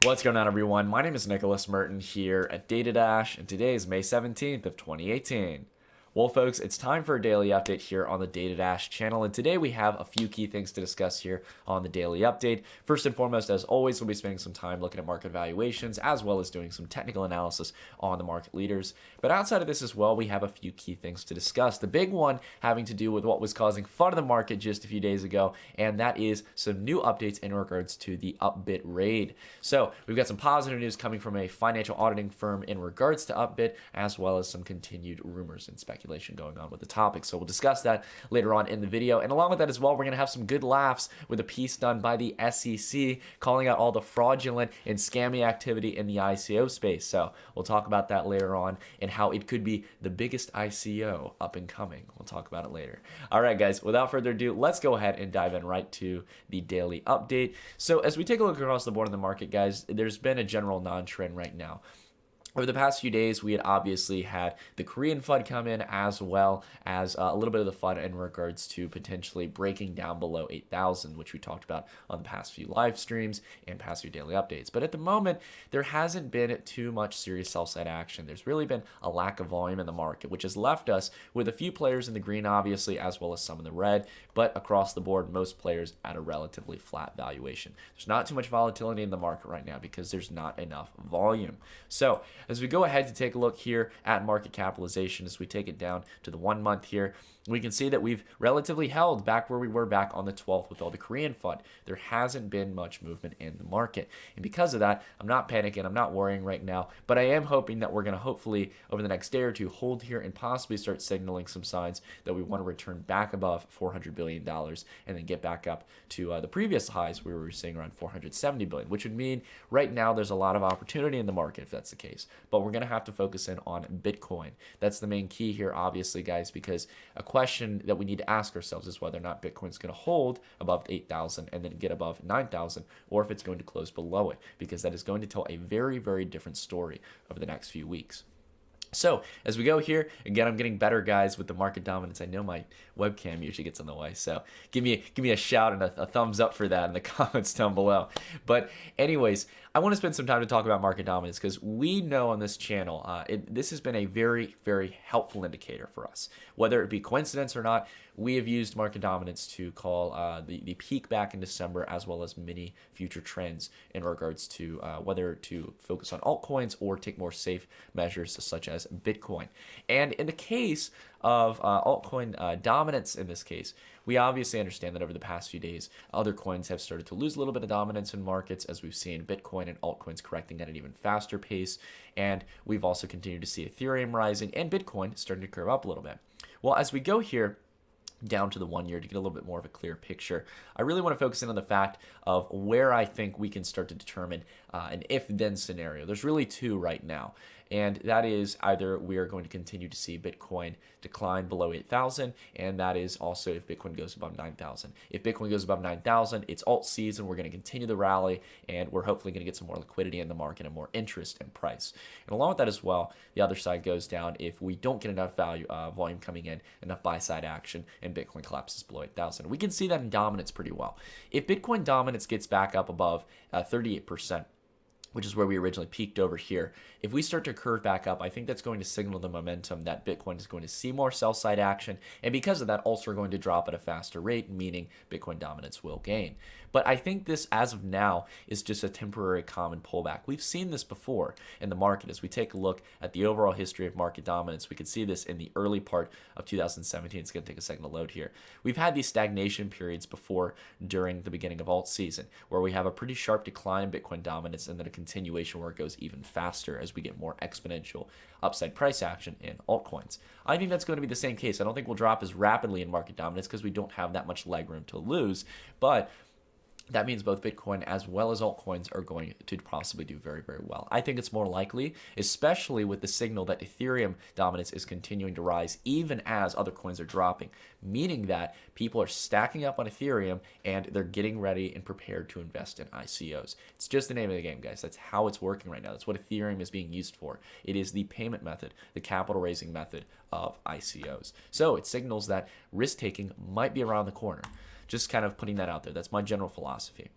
What's going on, everyone? My name is Nicholas Merton here at DataDash, and today is May 17th of 2018. Well, folks, it's time for a daily update here on the DataDash channel, and today we have a few key things to discuss here on the daily update. First and foremost, as always, we'll be spending some time looking at market valuations as well as doing some technical analysis on the market leaders. But outside of this as well, we have a few key things to discuss. The big one having to do with what was causing FUD in the market just a few days ago, and that is some new updates in regards to the UpBit raid. So we've got some positive news coming from a financial auditing firm in regards to UpBit, as well as some continued rumors and speculation going on with the topic. So we'll discuss that later on in the video. And along with that as well, we're going to have some good laughs with a piece done by the SEC calling out all the fraudulent and scammy activity in the ICO space. So we'll talk about that later on and how it could be the biggest ICO up and coming. We'll talk about it later. All right, guys, without further ado, let's go ahead and dive in right to the daily update. So as we take a look across the board in the market, guys, there's been a general non-trend right now. Over the past few days, we had obviously had the Korean FUD come in, as well as a little bit of the FUD in regards to potentially breaking down below 8,000, which we talked about on the past few live streams and past few daily updates. But at the moment, there hasn't been too much serious sell-side action. There's really been a lack of volume in the market, which has left us with a few players in the green, obviously, as well as some in the red, but across the board, most players at a relatively flat valuation. There's not too much volatility in the market right now because there's not enough volume. So as we go ahead to take a look here at market capitalization, as we take it down to the 1 month here, we can see that we've relatively held back where we were back on the 12th with all the Korean FUD. There hasn't been much movement in the market. And because of that, I'm not panicking, I'm not worrying right now, but I am hoping that we're going to hopefully over the next day or two hold here and possibly start signaling some signs that we want to return back above $400 billion and then get back up to the previous highs we were seeing around $470 billion, which would mean right now there's a lot of opportunity in the market if that's the case. But we're going to have to focus in on Bitcoin. That's the main key here, obviously, guys, because a question that we need to ask ourselves is whether or not Bitcoin's going to hold above 8,000 and then get above 9,000, or if it's going to close below it, because that is going to tell a very, very different story over the next few weeks. So as we go here, again, I'm getting better, guys, with the market dominance. I know my webcam usually gets in the way, so give me a shout and a thumbs up for that in the comments down below. But anyways, I want to spend some time to talk about market dominance because we know on this channel, this has been a very, very helpful indicator for us. Whether it be coincidence or not, we have used market dominance to call the peak back in December, as well as many future trends in regards to whether to focus on altcoins or take more safe measures such as Bitcoin. And in the case of altcoin dominance in this case, we obviously understand that over the past few days, other coins have started to lose a little bit of dominance in markets, as we've seen Bitcoin and altcoins correcting at an even faster pace. And we've also continued to see Ethereum rising and Bitcoin starting to curve up a little bit. Well, as we go here down to the 1 year to get a little bit more of a clear picture, I really want to focus in on the fact of where I think we can start to determine an if-then scenario. There's really two right now, and that is either we are going to continue to see Bitcoin decline below 8,000, and that is also if Bitcoin goes above 9,000. If Bitcoin goes above 9,000, it's alt season. We're going to continue the rally, and we're hopefully going to get some more liquidity in the market and more interest and price. And along with that as well, the other side goes down if we don't get enough volume coming in, enough buy-side action, and Bitcoin collapses below 8,000. We can see that in dominance pretty well. If Bitcoin dominance gets back up above 38%, which is where we originally peaked over here, if we start to curve back up, I think that's going to signal the momentum that Bitcoin is going to see more sell-side action, and because of that, also going to drop at a faster rate, meaning Bitcoin dominance will gain. But I think this, as of now, is just a temporary common pullback. We've seen this before in the market. As we take a look at the overall history of market dominance, we could see this in the early part of 2017. It's going to take a second to load here. We've had these stagnation periods before during the beginning of alt season, where we have a pretty sharp decline in Bitcoin dominance and then a continuation where it goes even faster as we get more exponential upside price action in altcoins. I think that's going to be the same case. I don't think we'll drop as rapidly in market dominance because we don't have that much leg room to lose, but that means both Bitcoin as well as altcoins are going to possibly do very, very well. I think it's more likely, especially with the signal that Ethereum dominance is continuing to rise even as other coins are dropping, meaning that people are stacking up on Ethereum and they're getting ready and prepared to invest in ICOs. It's just the name of the game, guys. That's how it's working right now. That's what Ethereum is being used for. It is the payment method, the capital raising method of ICOs. So it signals that risk taking might be around the corner. Just kind of putting that out there. That's my general philosophy.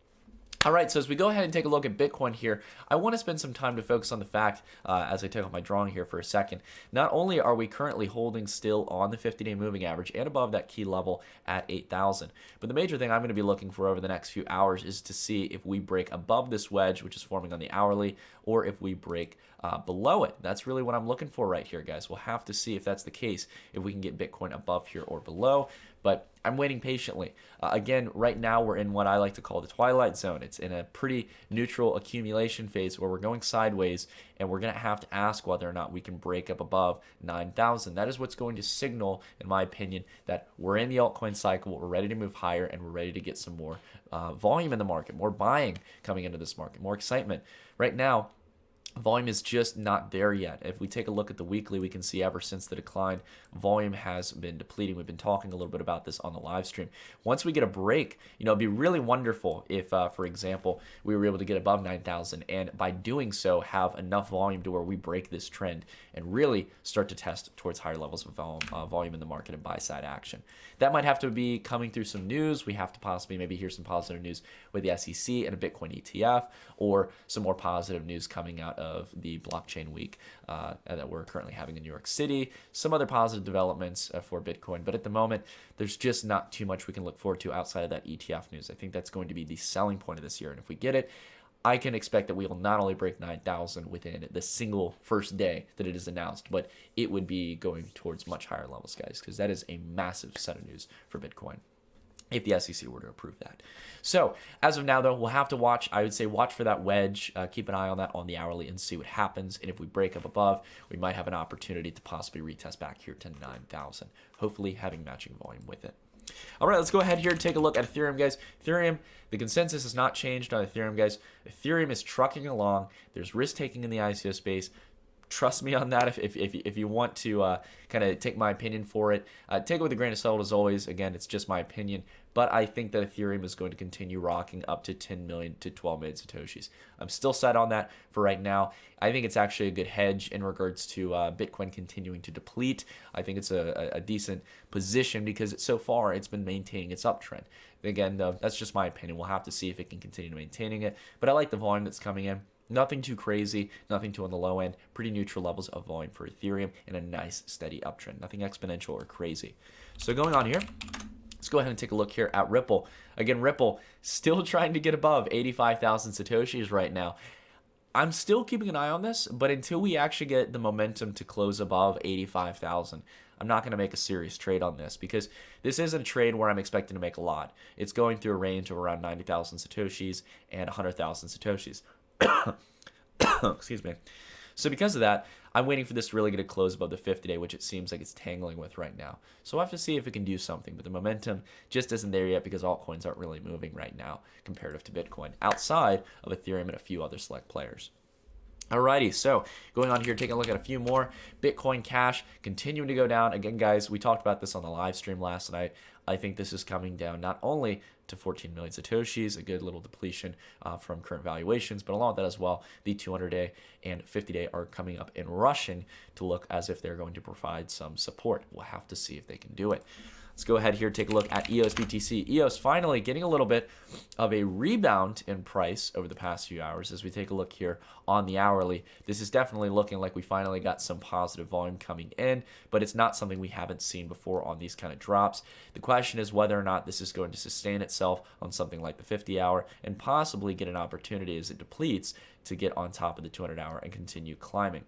All right, so as we go ahead and take a look at Bitcoin here, I want to spend some time to focus on the fact, as I take off my drawing here for a second, not only are we currently holding still on the 50-day moving average and above that key level at 8,000, but the major thing I'm going to be looking for over the next few hours is to see if we break above this wedge, which is forming on the hourly, or if we break below it. That's really what I'm looking for right here, guys. We'll have to see if that's the case, if we can get Bitcoin above here or below, but I'm waiting patiently. Again, right now we're in what I like to call the twilight zone. It's in a pretty neutral accumulation phase where we're going sideways, and we're going to have to ask whether or not we can break up above 9,000. That is what's going to signal, in my opinion, that we're in the altcoin cycle, we're ready to move higher, and we're ready to get some more volume in the market, more buying coming into this market, more excitement. Right now, volume is just not there yet. If we take a look at the weekly, we can see ever since the decline, volume has been depleting. We've been talking a little bit about this on the live stream. Once we get a break, it'd be really wonderful if, for example, we were able to get above 9,000 and by doing so have enough volume to where we break this trend and really start to test towards higher levels of volume in the market and buy side action. That might have to be coming through some news. We have to possibly maybe hear some positive news with the SEC and a Bitcoin ETF, or some more positive news coming out of the blockchain week that we're currently having in New York City, some other positive developments for Bitcoin. But at the moment, there's just not too much we can look forward to outside of that ETF news. I think that's going to be the selling point of this year. And if we get it, I can expect that we will not only break 9,000 within the single first day that it is announced, but it would be going towards much higher levels, guys, because that is a massive set of news for Bitcoin if the SEC were to approve that. So as of now, though, we'll have to watch. I would say watch for that wedge. Keep an eye on that on the hourly and see what happens. And if we break up above, we might have an opportunity to possibly retest back here to 9,000, hopefully having matching volume with it. All right, let's go ahead here and take a look at Ethereum, guys. Ethereum, the consensus has not changed on Ethereum, guys. Ethereum is trucking along. There's risk-taking in the ICO space. Trust me on that if you want to kind of take my opinion for it. Take it with a grain of salt as always. Again, it's just my opinion. But I think that Ethereum is going to continue rocking up to 10 million to 12 million Satoshis. I'm still set on that for right now. I think it's actually a good hedge in regards to Bitcoin continuing to deplete. I think it's a decent position because so far it's been maintaining its uptrend. Again, though, that's just my opinion. We'll have to see if it can continue maintaining it. But I like the volume that's coming in. Nothing too crazy, nothing too on the low end, pretty neutral levels of volume for Ethereum and a nice steady uptrend. Nothing exponential or crazy. So going on here, let's go ahead and take a look here at Ripple. Again, Ripple still trying to get above 85,000 Satoshis right now. I'm still keeping an eye on this, but until we actually get the momentum to close above 85,000, I'm not going to make a serious trade on this because this isn't a trade where I'm expecting to make a lot. It's going through a range of around 90,000 Satoshis and 100,000 Satoshis. Excuse me. So because of that, I'm waiting for this to really get a close above the 50-day, which it seems like it's tangling with right now. So we'll have to see if it can do something. But the momentum just isn't there yet because altcoins aren't really moving right now comparative to Bitcoin, outside of Ethereum and a few other select players. Alrighty, so going on here, taking a look at a few more. Bitcoin Cash continuing to go down. Again, guys, we talked about this on the live stream last night. I think this is coming down not only to 14 million Satoshis, a good little depletion from current valuations, but along with that as well, the 200-day and 50-day are coming up and rushing to look as if they're going to provide some support. We'll have to see if they can do it. Let's go ahead here, take a look at EOS BTC. EOS finally getting a little bit of a rebound in price over the past few hours. As we take a look here on the hourly, this is definitely looking like we finally got some positive volume coming in, but it's not something we haven't seen before on these kind of drops. The question is whether or not this is going to sustain itself on something like the 50-hour and possibly get an opportunity as it depletes to get on top of the 200-hour and continue climbing.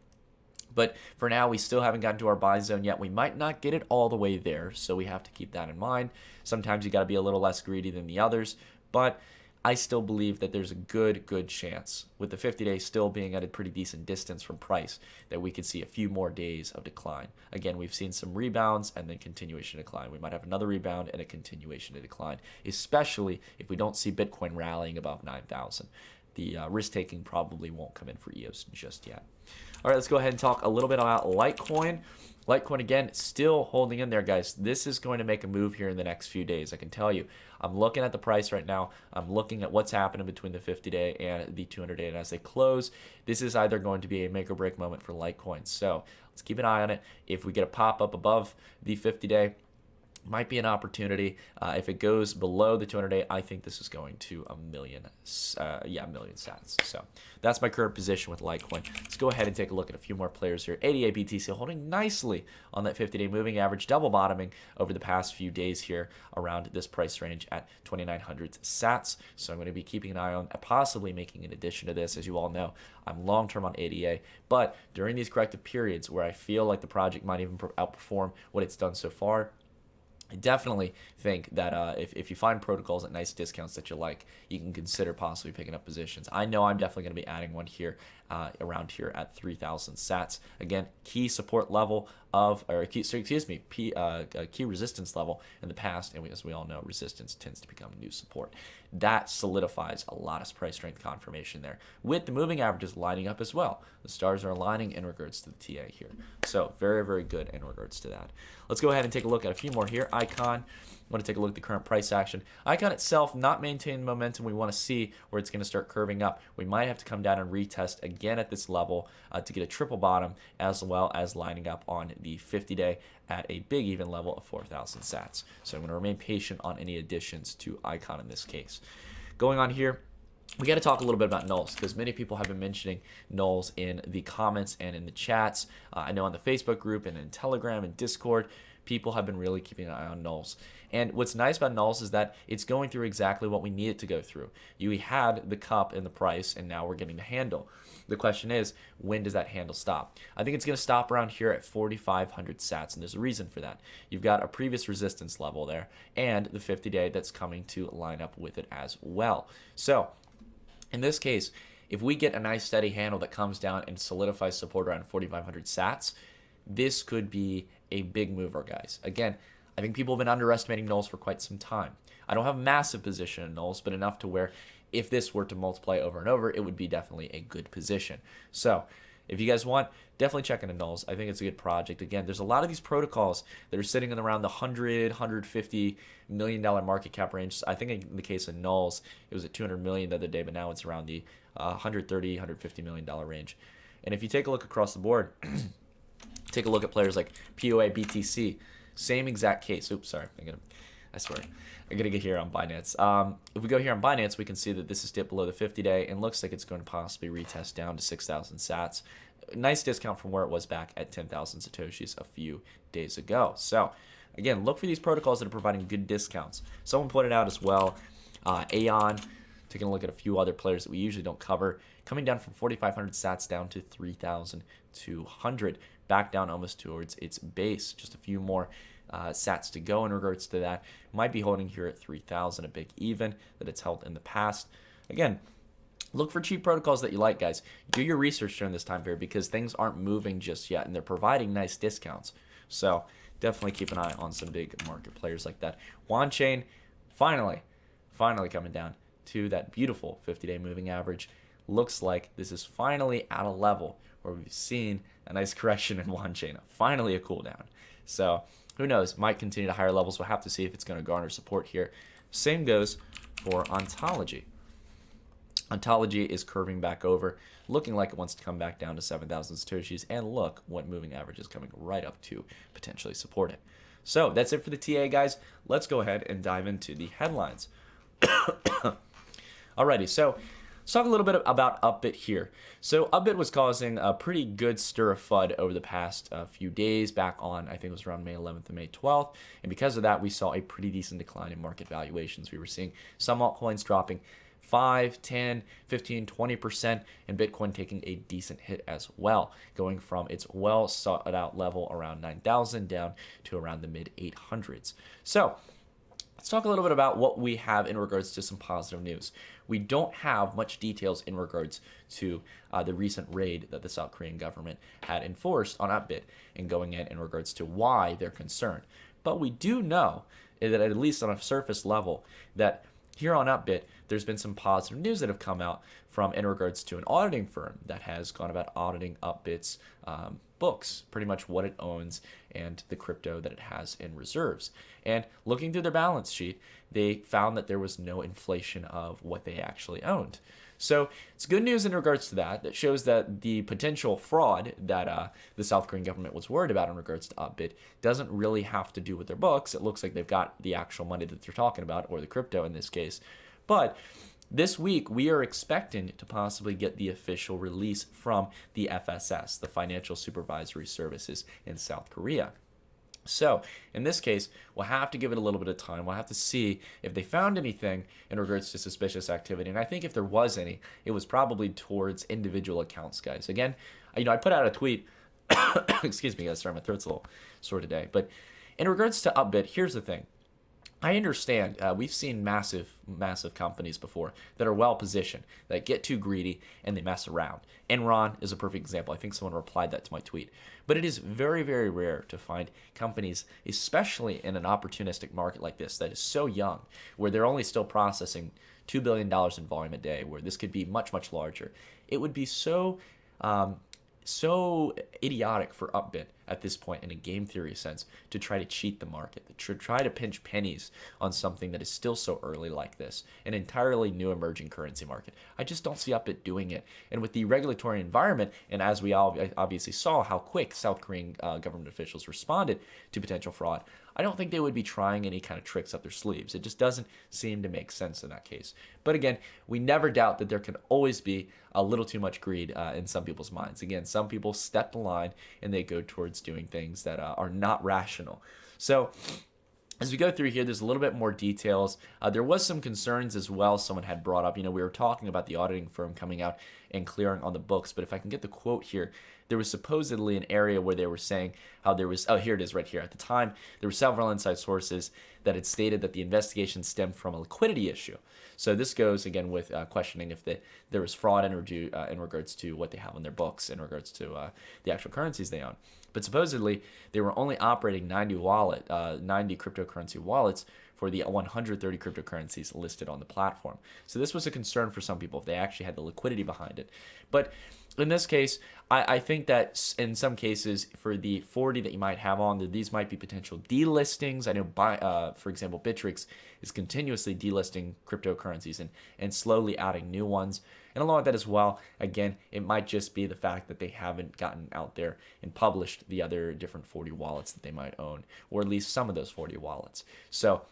But for now, we still haven't gotten to our buy zone yet. We might not get it all the way there, so we have to keep that in mind. Sometimes you got to be a little less greedy than the others, but I still believe that there's a good chance, with the 50-day still being at a pretty decent distance from price, that we could see a few more days of decline. Again, we've seen some rebounds and then continuation of decline. We might have another rebound and a continuation of decline, especially if we don't see Bitcoin rallying above 9,000. The risk-taking probably won't come in for EOS just yet. All right, let's go ahead and talk a little bit about Litecoin. Litecoin, again, still holding in there, guys. This is going to make a move here in the next few days, I can tell you. I'm looking at the price right now. I'm looking at what's happening between the 50-day and the 200-day, and as they close, this is either going to be a make-or-break moment for Litecoin. So let's keep an eye on it. If we get a pop-up above the 50-day, might be an opportunity. If it goes below the 200-day, I think this is going to a million sats. So that's my current position with Litecoin. Let's go ahead and take a look at a few more players here. ADA BTC holding nicely on that 50-day moving average, double bottoming over the past few days here around this price range at 2,900 sats. So I'm going to be keeping an eye on possibly making an addition to this. As you all know, I'm long-term on ADA, but during these corrective periods where I feel like the project might even outperform what it's done so far, I definitely think that if you find protocols at nice discounts that you like, you can consider possibly picking up positions. I know I'm definitely going to be adding one here around here at 3,000 sats. Again, key support level of, or key resistance level in the past, and as we all know, resistance tends to become new support. That solidifies a lot of price strength confirmation there, with the moving averages lining up as well. The stars are aligning in regards to the TA here. So very, very good in regards to that. Let's go ahead and take a look at a few more here. Icon. I want to take a look at the current price action. Icon itself not maintaining momentum. We want to see where it's going to start curving up. We might have to come down and retest again at this level to get a triple bottom, as well as lining up on the 50-day at a big even level of 4,000 sats. So I'm going to remain patient on any additions to Icon in this case. Going on here, we got to talk a little bit about nulls, because many people have been mentioning nulls in the comments and in the chats. I know on the Facebook group and in Telegram and Discord, people have been really keeping an eye on nulls. And what's nice about nulls is that it's going through exactly what we need it to go through. You had the cup and the price, and now we're getting the handle. The question is, when does that handle stop? I think it's going to stop around here at 4,500 sats, and there's a reason for that. You've got a previous resistance level there, and the 50-day that's coming to line up with it as well. So in this case, if we get a nice steady handle that comes down and solidifies support around 4,500 sats, this could be a big mover, guys. Again, I think people have been underestimating nulls for quite some time. I don't have a massive position in nulls, but enough to where if this were to multiply over and over, it would be definitely a good position. So if you guys want, definitely check into nulls. I think it's a good project. Again, there's a lot of these protocols that are sitting in around the $150 million market cap range. I think in the case of nulls, it was at 200 million the other day, but now it's around the $150 million range. And if you take a look across the board, take a look at players like POA, BTC, same exact case. Oops, sorry. I swear. I gotta get here on Binance. If we go here on Binance, we can see that this is dipped below the 50-day and looks like it's going to possibly retest down to 6,000 sats. Nice discount from where it was back at 10,000 satoshis a few days ago. So again, look for these protocols that are providing good discounts. Someone pointed out as well, Aeon, taking a look at a few other players that we usually don't cover, coming down from 4,500 sats down to 3,200, back down almost towards its base. Just a few more sats to go in regards to that. Might be holding here at 3,000, a big even that it's held in the past. Again, look for cheap protocols that you like, guys. Do your research during this time period, because things aren't moving just yet, and they're providing nice discounts. So definitely keep an eye on some big market players like that. Chain, finally coming down to that beautiful 50-day moving average. Looks like this is finally at a level where we've seen a nice correction in Chain. Finally a cool down. So who knows, might continue to higher levels. We'll have to see if it's going to garner support here. Same goes for Ontology. Ontology is curving back over, looking like it wants to come back down to 7,000 satoshis, and look what moving average is coming right up to potentially support it. So that's it for the TA, guys. Let's go ahead and dive into the headlines. Alrighty, so let's talk a little bit about UpBit here. So UpBit was causing a pretty good stir of FUD over the past few days, back on, I think it was around May 11th and May 12th. And because of that, we saw a pretty decent decline in market valuations. We were seeing some altcoins dropping 5, 10, 15, 20%, and Bitcoin taking a decent hit as well, going from its well sought out level around 9,000 down to around the mid 800s. So let's talk a little bit about what we have in regards to some positive news. We don't have much details in regards to the recent raid that the South Korean government had enforced on UpBit and going in regards to why they're concerned. But we do know that at least on a surface level that here on UpBit, there's been some positive news that have come out from in regards to an auditing firm that has gone about auditing UpBit's books, pretty much what it owns and the crypto that it has in reserves. And looking through their balance sheet, they found that there was no inflation of what they actually owned. So it's good news in regards to that. That shows that the potential fraud that the South Korean government was worried about in regards to UpBit doesn't really have to do with their books. It looks like they've got the actual money that they're talking about, or the crypto in this case. But this week, we are expecting to possibly get the official release from the FSS, the Financial Supervisory Services in South Korea. So in this case, we'll have to give it a little bit of time. We'll have to see if they found anything in regards to suspicious activity. And I think if there was any, it was probably towards individual accounts, guys. Again, I put out a tweet. Excuse me, guys. Sorry, my throat's a little sore today. But in regards to UpBit, here's the thing. I understand. We've seen massive companies before that are well positioned, that get too greedy and they mess around. Enron is a perfect example. I think someone replied that to my tweet. But it is very, very rare to find companies, especially in an opportunistic market like this that is so young, where they're only still processing $2 billion in volume a day, where this could be much, much larger. It would be so idiotic for UpBit at this point in a game theory sense to try to cheat the market, to try to pinch pennies on something that is still so early like this, an entirely new emerging currency market. I just don't see UpBit doing it. And with the regulatory environment, and as we all obviously saw how quick South Korean government officials responded to potential fraud, I don't think they would be trying any kind of tricks up their sleeves. It just doesn't seem to make sense in that case. But again, we never doubt that there can always be a little too much greed in some people's minds. Again, some people step the line and they go towards doing things that are not rational. So as we go through here, there's a little bit more details. There was some concerns as well someone had brought up. We were talking about the auditing firm coming out and clearing on the books, but if I can get the quote here, there was supposedly an area where they were saying how there was, oh, here it is right here. At the time, there were several inside sources that had stated that the investigation stemmed from a liquidity issue. So this goes again with questioning if there was fraud in regards to what they have on their books, in regards to the actual currencies they own. But supposedly, they were only operating 90 cryptocurrency wallets for the 130 cryptocurrencies listed on the platform. So this was a concern for some people if they actually had the liquidity behind it. But in this case, I think that in some cases, for the 40 that you might have on there, these might be potential delistings. I know, for example, Bittrex is continuously delisting cryptocurrencies and slowly adding new ones. And along with that as well, again, it might just be the fact that they haven't gotten out there and published the other different 40 wallets that they might own, or at least some of those 40 wallets. So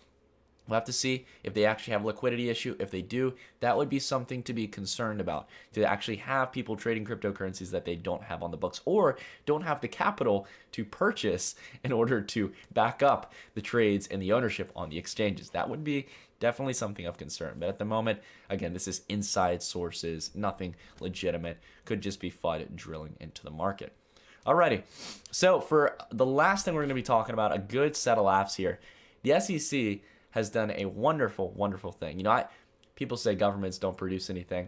we'll have to see if they actually have a liquidity issue. If they do, that would be something to be concerned about, to actually have people trading cryptocurrencies that they don't have on the books or don't have the capital to purchase in order to back up the trades and the ownership on the exchanges. That would be definitely something of concern. But at the moment, again, this is inside sources, nothing legitimate. Could just be FUD drilling into the market. Alrighty, so for the last thing we're going to be talking about, a good set of laughs here. The SEC has done a wonderful, wonderful thing. People say governments don't produce anything.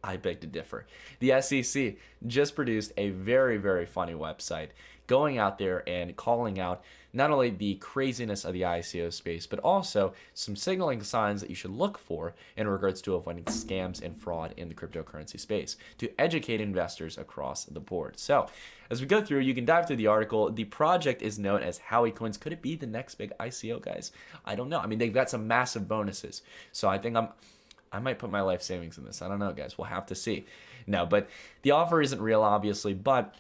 I beg to differ. The SEC just produced a very, very funny website going out there and calling out not only the craziness of the ICO space, but also some signaling signs that you should look for in regards to avoiding scams and fraud in the cryptocurrency space to educate investors across the board. So as we go through, you can dive through the article. The project is known as Howie Coins. Could it be the next big ICO, guys? I don't know. I mean, they've got some massive bonuses. So I think I might put my life savings in this. I don't know, guys. We'll have to see. No, but the offer isn't real, obviously. But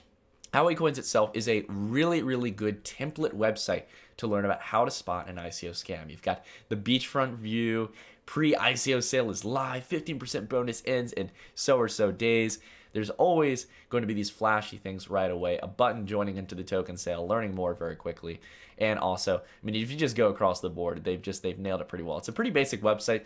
Howie Coins itself is a really, really good template website to learn about how to spot an ICO scam. You've got the beachfront view. Pre-ICO sale is live. 15% bonus ends in so or so days. There's always going to be these flashy things right away. A button joining into the token sale, learning more very quickly. And also, I mean, if you just go across the board, they've nailed it pretty well. It's a pretty basic website.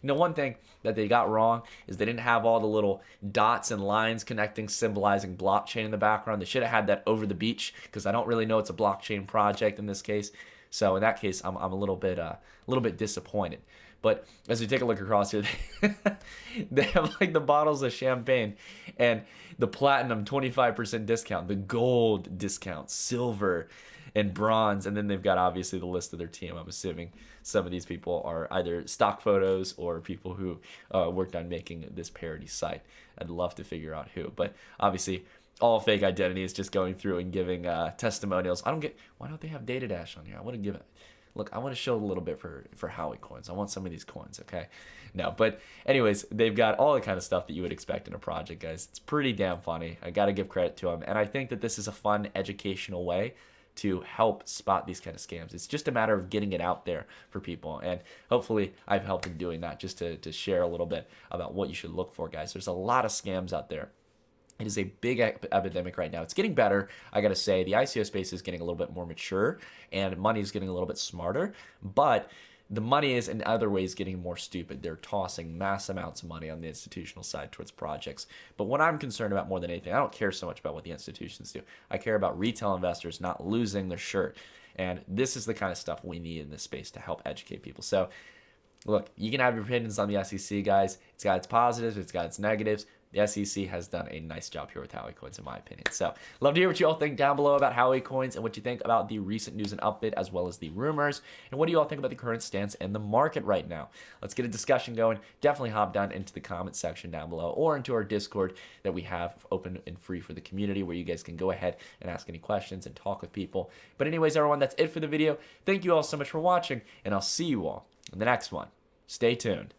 One thing that they got wrong is they didn't have all the little dots and lines connecting, symbolizing blockchain in the background. They should have had that over the beach, because I don't really know it's a blockchain project in this case. So in that case, I'm a little bit disappointed. But as we take a look across here, they have like the bottles of champagne and the platinum 25% discount, the gold discount, silver and bronze. And then they've got obviously the list of their team. I'm assuming some of these people are either stock photos or people who worked on making this parody site. I'd love to figure out who. But obviously, all fake identities, just going through and giving testimonials. Why don't they have Data Dash on here? I want to give it. look, I want to show a little bit for Howie coins. I want some of these coins, okay? No, but anyways, they've got all the kind of stuff that you would expect in a project, guys. It's pretty damn funny. I got to give credit to them. And I think that this is a fun, educational way to help spot these kind of scams. It's just a matter of getting it out there for people. And hopefully I've helped in doing that, just to share a little bit about what you should look for, guys. There's a lot of scams out there. It is a big epidemic right now. It's getting better, I gotta say. The ICO space is getting a little bit more mature, and money is getting a little bit smarter, but the money is in other ways getting more stupid. They're tossing mass amounts of money on the institutional side towards projects. But what I'm concerned about more than anything, I don't care so much about what the institutions do. I care about retail investors not losing their shirt. And this is the kind of stuff we need in this space to help educate people. So look, you can have your opinions on the SEC, guys. It's got its positives, it's got its negatives. The SEC has done a nice job here with Howie coins, in my opinion. So, love to hear what you all think down below about Howie coins and what you think about the recent news in UpBit as well as the rumors. And what do you all think about the current stance in the market right now? Let's get a discussion going. Definitely hop down into the comment section down below or into our Discord that we have open and free for the community, where you guys can go ahead and ask any questions and talk with people. But anyways, everyone, that's it for the video. Thank you all so much for watching, and I'll see you all in the next one. Stay tuned.